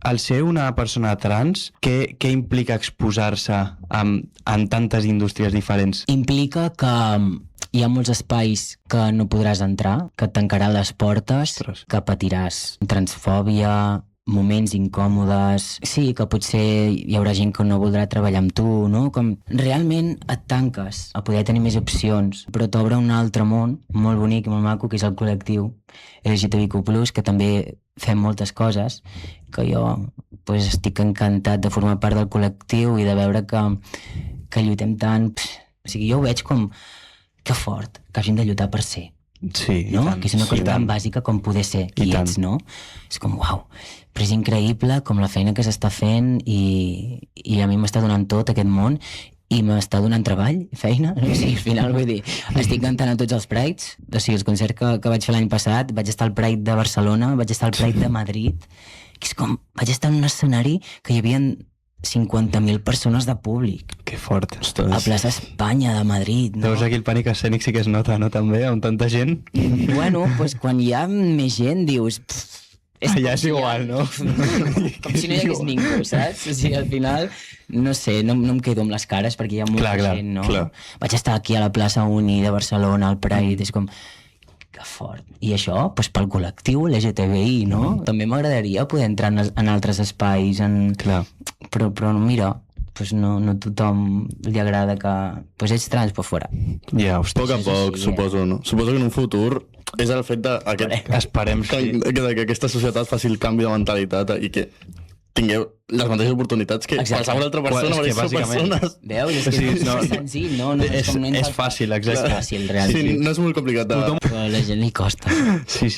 al ser una persona trans, què implica exposar-se en tantes indústries diferents? Implica que hi ha molts espais que no podràs entrar, que et tancaran les portes, que patiràs transfòbia, moments incòmodes, sí, que potser hi haurà gent que no voldrà treballar amb tu, no? Com realment et tanques a poder tenir més opcions, però t'obre un altre món molt bonic i molt maco, que és el col·lectiu LGTBIQ+, que també fem moltes coses, que jo pues, estic encantat de formar part del col·lectiu i de veure que lluitem tant. O sigui, jo ho veig com que fort que hagin de lluitar per ser. Sí, no? tant, Que és una cosa tan bàsica com poder ser qui ets, no? És com, uau, però és increïble com la feina que s'està fent i a mi m'està donant tot aquest món i m'està donant treball, feina, no? O sigui, al final, vull dir, estic cantant a tots els Prides, o sigui, els concerts que vaig fer l'any passat, vaig estar al Pride de Barcelona, vaig estar al Pride de Madrid, que és com, vaig estar en un escenari que hi havia 50.000 persones de públic. Que fort. A plaça Espanya de Madrid, no? Llavors aquí el pànic escènic sí que es nota, no? També, amb tanta gent. Bueno, pues quan hi ha més gent dius... Allà és igual, no? Com si no hi hagués ningú, saps? O sigui, al final, no sé, no em quedo amb les cares perquè hi ha molta gent, no? Clar. Vaig estar aquí a la plaça Uni de Barcelona, al Pride, és com... Que fort. I això, doncs pel col·lectiu LGTBI, no? També m'agradaria poder entrar en altres espais, Clar. Però mira, pues no tothom li agrada que... Pues ets trans, pues fora. Ja, hosti. Poc a poc, suposo, no? Suposo que en un futur és el fet Esperem que aquesta societat faci el canvi de mentalitat i que tingueu les mateixes oportunitats que qualsevol altra persona, és que bàsicament... persones. Veus? És que és senzill, no? És fàcil, exacte. És fàcil, realment. Sí, no és molt complicat. Però a la gent li costa. Sí.